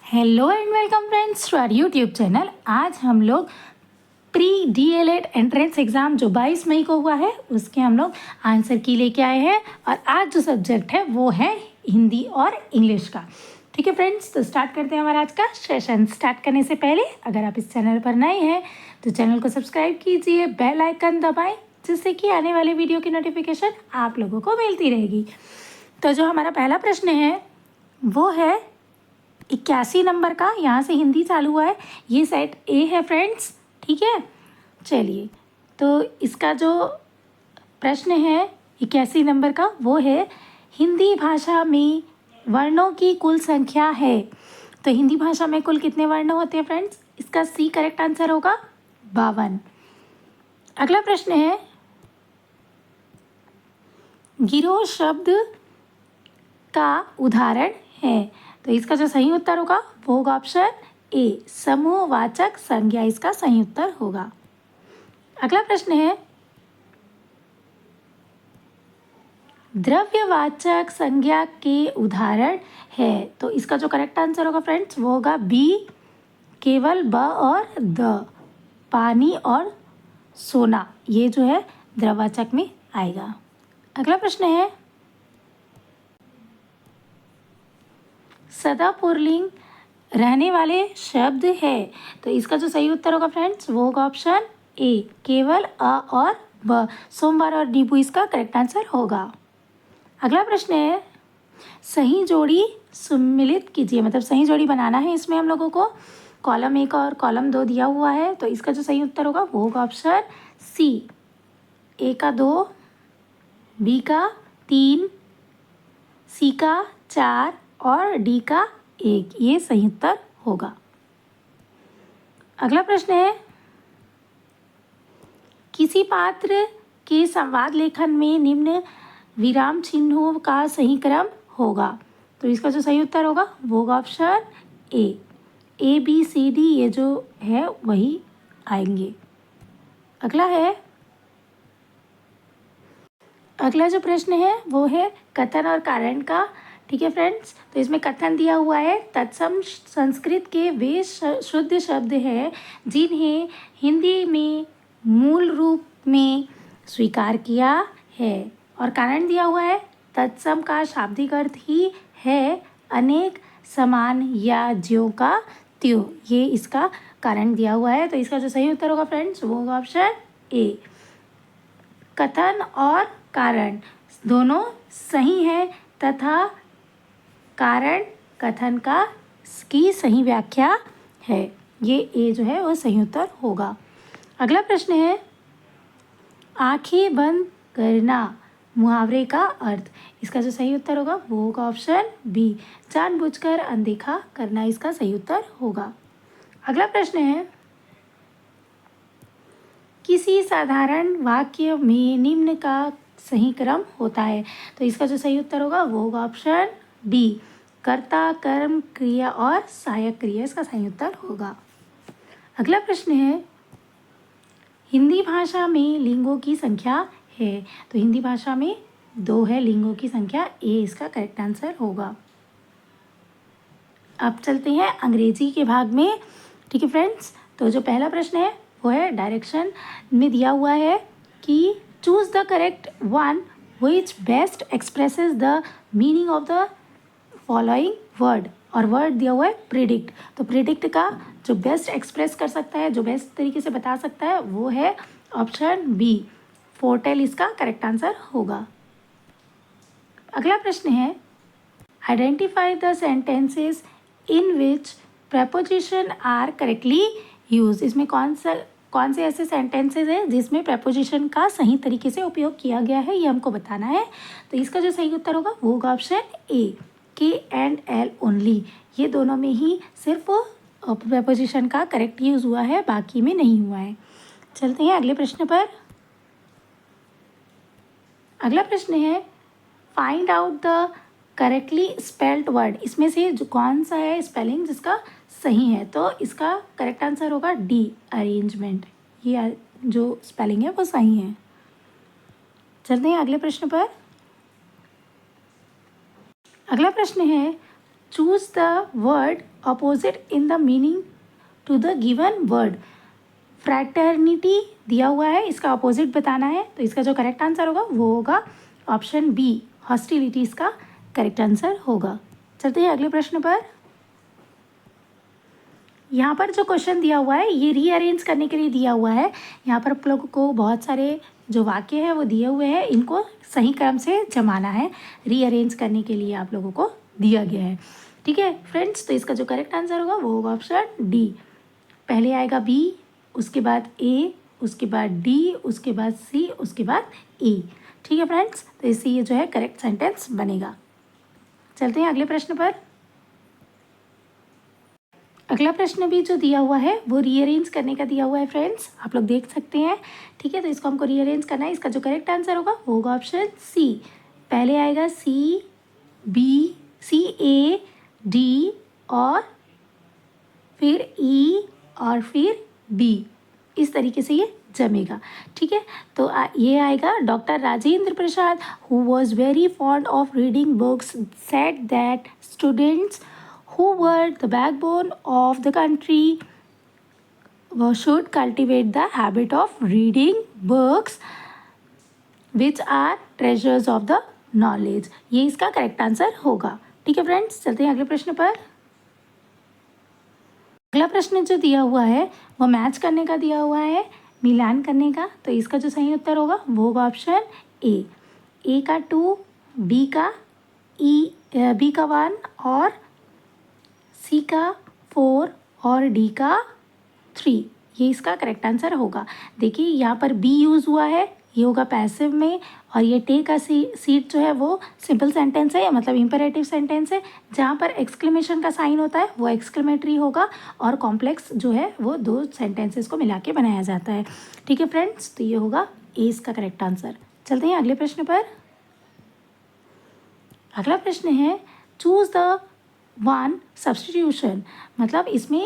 Hello and welcome friends to our YouTube channel. आज हम लोग प्री डीएलएड एंट्रेंस एग्ज़ाम जो 22 मई को हुआ है उसके हम लोग आंसर की लेके आए हैं। और आज जो सब्जेक्ट है वो है हिंदी और इंग्लिश का। ठीक है फ्रेंड्स, तो स्टार्ट करते हैं हमारा आज का सेशन। स्टार्ट करने से पहले अगर आप इस चैनल पर नए हैं तो चैनल को सब्सक्राइब कीजिए, बेल आइकन दबाएं जिससे कि आने वाले वीडियो की नोटिफिकेशन आप लोगों को मिलती रहेगी। तो जो हमारा पहला प्रश्न है वो है 81 नंबर का। यहाँ से हिंदी चालू हुआ है, ये सेट ए है फ्रेंड्स। ठीक है, चलिए तो इसका जो प्रश्न है 81 नंबर का वो है हिंदी भाषा में वर्णों की कुल संख्या है। तो हिंदी भाषा में कुल कितने वर्ण होते हैं फ्रेंड्स? इसका सी करेक्ट आंसर होगा 52। अगला प्रश्न है गिरोह शब्द का उदाहरण है। तो इसका जो सही उत्तर होगा वो होगा ऑप्शन ए, समूहवाचक संज्ञा इसका सही उत्तर होगा। अगला प्रश्न है द्रव्यवाचक संज्ञा के उदाहरण है। तो इसका जो करेक्ट आंसर होगा फ्रेंड्स वो होगा बी, केवल ब और द, पानी और सोना, ये जो है द्रव्यवाचक में आएगा। अगला प्रश्न है सदा पुल्लिंग रहने वाले शब्द है। तो इसका जो सही उत्तर होगा फ्रेंड्स वो होगा ऑप्शन ए, केवल अ और ब, सोमवार और नींबू इसका करेक्ट आंसर होगा। अगला प्रश्न है सही जोड़ी सम्मिलित कीजिए। मतलब सही जोड़ी बनाना है इसमें हम लोगों को। कॉलम 1 और कॉलम 2 दिया हुआ है, तो इसका जो सही उत्तर होगा वो होगा ऑप्शन सी, ए का 2, बी का 3, सी का 4 और डी का 1, ये सही उत्तर होगा। अगला प्रश्न है किसी पात्र के संवाद लेखन में निम्न विराम चिन्हों का सही क्रम होगा। तो इसका जो सही उत्तर होगा वो होगा option A B C D, ये जो है वही आएंगे। अगला जो प्रश्न है वो है कथन और कारण का। ठीक है फ्रेंड्स, तो इसमें कथन दिया हुआ है तत्सम संस्कृत के वे शुद्ध शब्द हैं जिन्हें हिंदी में मूल रूप में स्वीकार किया है। और कारण दिया हुआ है तत्सम का शाब्दिक अर्थ ही है अनेक समान या ज्यों का त्यों, ये इसका कारण दिया हुआ है। तो इसका जो सही उत्तर होगा फ्रेंड्स वो होगा ऑप्शन ए, कथन और कारण दोनों सही है तथा कारण कथन की सही व्याख्या है, ये ए जो है वो सही उत्तर होगा। अगला प्रश्न है आंखें बंद करना मुहावरे का अर्थ। इसका जो सही उत्तर होगा वो होगा ऑप्शन बी, जानबूझकर अनदेखा करना इसका सही उत्तर होगा। अगला प्रश्न है किसी साधारण वाक्य में निम्न का सही क्रम होता है। तो इसका जो सही उत्तर होगा वो होगा ऑप्शन डी, कर्ता कर्म क्रिया और सहायक क्रिया इसका सही उत्तर होगा। अगला प्रश्न है हिंदी भाषा में लिंगों की संख्या है। तो हिंदी भाषा में 2 है लिंगों की संख्या, ए इसका करेक्ट आंसर होगा। अब चलते हैं अंग्रेजी के भाग में। ठीक है फ्रेंड्स, तो जो पहला प्रश्न है वो है डायरेक्शन में दिया हुआ है कि choose the correct one which best expresses the meaning of the following word. और वर्ड दिया हुआ है प्रिडिक्ट। तो प्रिडिक्ट का जो बेस्ट एक्सप्रेस कर सकता है, जो बेस्ट तरीके से बता सकता है वो है ऑप्शन बी, फोरटेल इसका करेक्ट आंसर होगा। अगला प्रश्न है identify the sentences in which preposition are correctly use. इसमें कौन से ऐसे सेंटेंसेस हैं जिसमें प्रेपोजिशन का सही तरीके से उपयोग किया गया है, ये हमको बताना है। तो इसका जो सही उत्तर होगा वो होगा ऑप्शन ए, के एंड एल ओनली, ये दोनों में ही सिर्फ प्रेपोजिशन का करेक्ट यूज हुआ है, बाकी में नहीं हुआ है। चलते हैं अगले प्रश्न पर। अगला प्रश्न है find out the correctly spelled word. इसमें से जो कौन सा है स्पेलिंग जिसका सही है। तो इसका करेक्ट आंसर होगा डी, अरेंजमेंट, ये जो स्पेलिंग है वो सही है। चलते हैं अगले प्रश्न पर। अगला प्रश्न है choose the word opposite in the meaning to the given word. Fraternity दिया हुआ है, इसका अपोजिट बताना है, तो इसका जो करेक्ट आंसर होगा वो होगा ऑप्शन बी, हॉस्टिलिटी इसका करेक्ट आंसर होगा। चलते हैं अगले प्रश्न पर। यहाँ पर जो क्वेश्चन दिया हुआ है ये रीअरेंज करने के लिए दिया हुआ है। यहाँ पर आप लोगों को बहुत सारे जो वाक्य है वो दिए हुए हैं, इनको सही क्रम से जमाना है, रीअरेंज करने के लिए आप लोगों को दिया गया है। ठीक है फ्रेंड्स, तो इसका जो करेक्ट आंसर होगा वो होगा ऑप्शन डी। पहले आएगा बी, उसके बाद ए, उसके बाद डी, उसके बाद सी, उसके बाद ई। ठीक है फ्रेंड्स, तो इससे ये जो है करेक्ट सेंटेंस बनेगा। चलते हैं अगले प्रश्न पर। अगला प्रश्न भी जो दिया हुआ है वो रीअरेंज करने का दिया हुआ है फ्रेंड्स, आप लोग देख सकते हैं। ठीक है, तो इसको हमको रीअरेंज करना है। इसका जो करेक्ट आंसर होगा वो होगा ऑप्शन सी। पहले आएगा सी, बी, सी, ए, डी और फिर ई और फिर बी, इस तरीके से ये जमेगा। ठीक है, तो ये आएगा doctor Rajendra Prasad who was very fond of reading books said that students who were the backbone of the country should cultivate the habit of reading books which are treasures of the knowledge। ये इसका correct answer होगा। ठीक है friends, चलते हैं अगले प्रश्न पर। अगला प्रश्न जो दिया हुआ है वो मैच करने का दिया हुआ है, मिलान करने का। तो इसका जो सही उत्तर होगा वो होगा ऑप्शन ए का 2, बी का बी का 1 और सी का 4 और डी का 3, ये इसका करेक्ट आंसर होगा। देखिए यहाँ पर बी यूज़ हुआ है, ये होगा पैसिव में, और ये टे का सीट जो है वो सिंपल सेंटेंस है, या मतलब इम्पेरेटिव सेंटेंस है। जहाँ पर एक्सक्लेमेशन का साइन होता है वो एक्सक्लेमेटरी होगा, और कॉम्प्लेक्स जो है वो 2 सेंटेंसेस को मिला के बनाया जाता है। ठीक है फ्रेंड्स, तो ये होगा ए इसका करेक्ट आंसर। चलते हैं अगले प्रश्न पर। अगला प्रश्न है चूज़ द 1 सब्स्टिट्यूशन, मतलब इसमें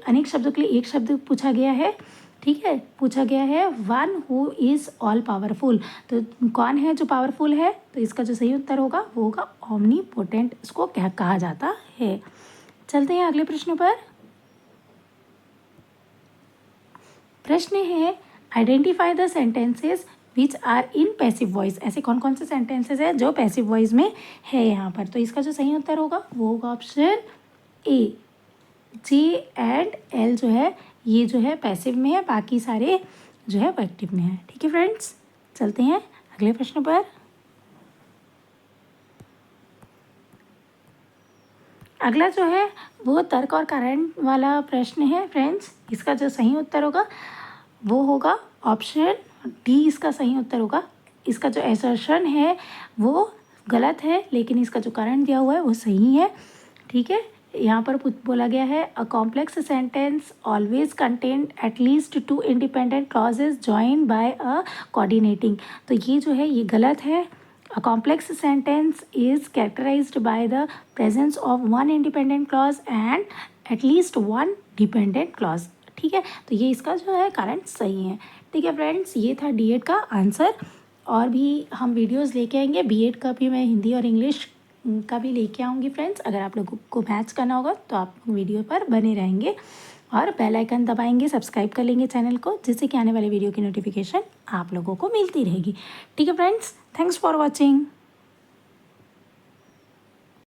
अनेक शब्दों के लिए एक शब्द पूछा गया है। ठीक है, पूछा गया है 1 हु इज़ ऑल पावरफुल, तो कौन है जो पावरफुल है, तो इसका जो सही उत्तर होगा वो होगा ओमनीपोटेंट, इसको क्या कहा जाता है। चलते हैं अगले प्रश्न पर। प्रश्न है identify the sentences which are in passive voice. ऐसे कौन कौन से सेंटेंसेस हैं जो पैसिव वॉइस में है यहाँ पर, तो इसका जो सही उत्तर होगा वो होगा option A. J and L जो है ये जो है पैसिव में है, बाकी सारे जो है वो एक्टिव में है। ठीक है फ्रेंड्स, चलते हैं अगले प्रश्न पर। अगला जो है वो तर्क और कारण वाला प्रश्न है फ्रेंड्स। इसका जो सही उत्तर होगा वो होगा ऑप्शन डी, इसका सही उत्तर होगा। इसका जो असर्शन है वो गलत है, लेकिन इसका जो कारण दिया हुआ है वो सही है। ठीक है, यहाँ पर बोला गया है a complex sentence always contain at least 2 independent clauses join by a coordinating, तो ये जो है ये गलत है। A complex sentence is characterized by the presence of 1 independent clause and at least 1 dependent clause. ठीक है, तो ये इसका जो है कारण सही है। ठीक है फ्रेंड्स, ये था D.Ed का आंसर। और भी हम वीडियोस लेके आएंगे, B.Ed का भी मैं हिंदी और इंग्लिश का भी लेके आऊँगी फ्रेंड्स। अगर आप लोगों को मैच करना होगा तो आप वीडियो पर बने रहेंगे और बेल आइकन दबाएंगे, सब्सक्राइब कर लेंगे चैनल को, जिससे कि आने वाले वीडियो की नोटिफिकेशन आप लोगों को मिलती रहेगी। ठीक है फ्रेंड्स, थैंक्स फॉर वॉचिंग।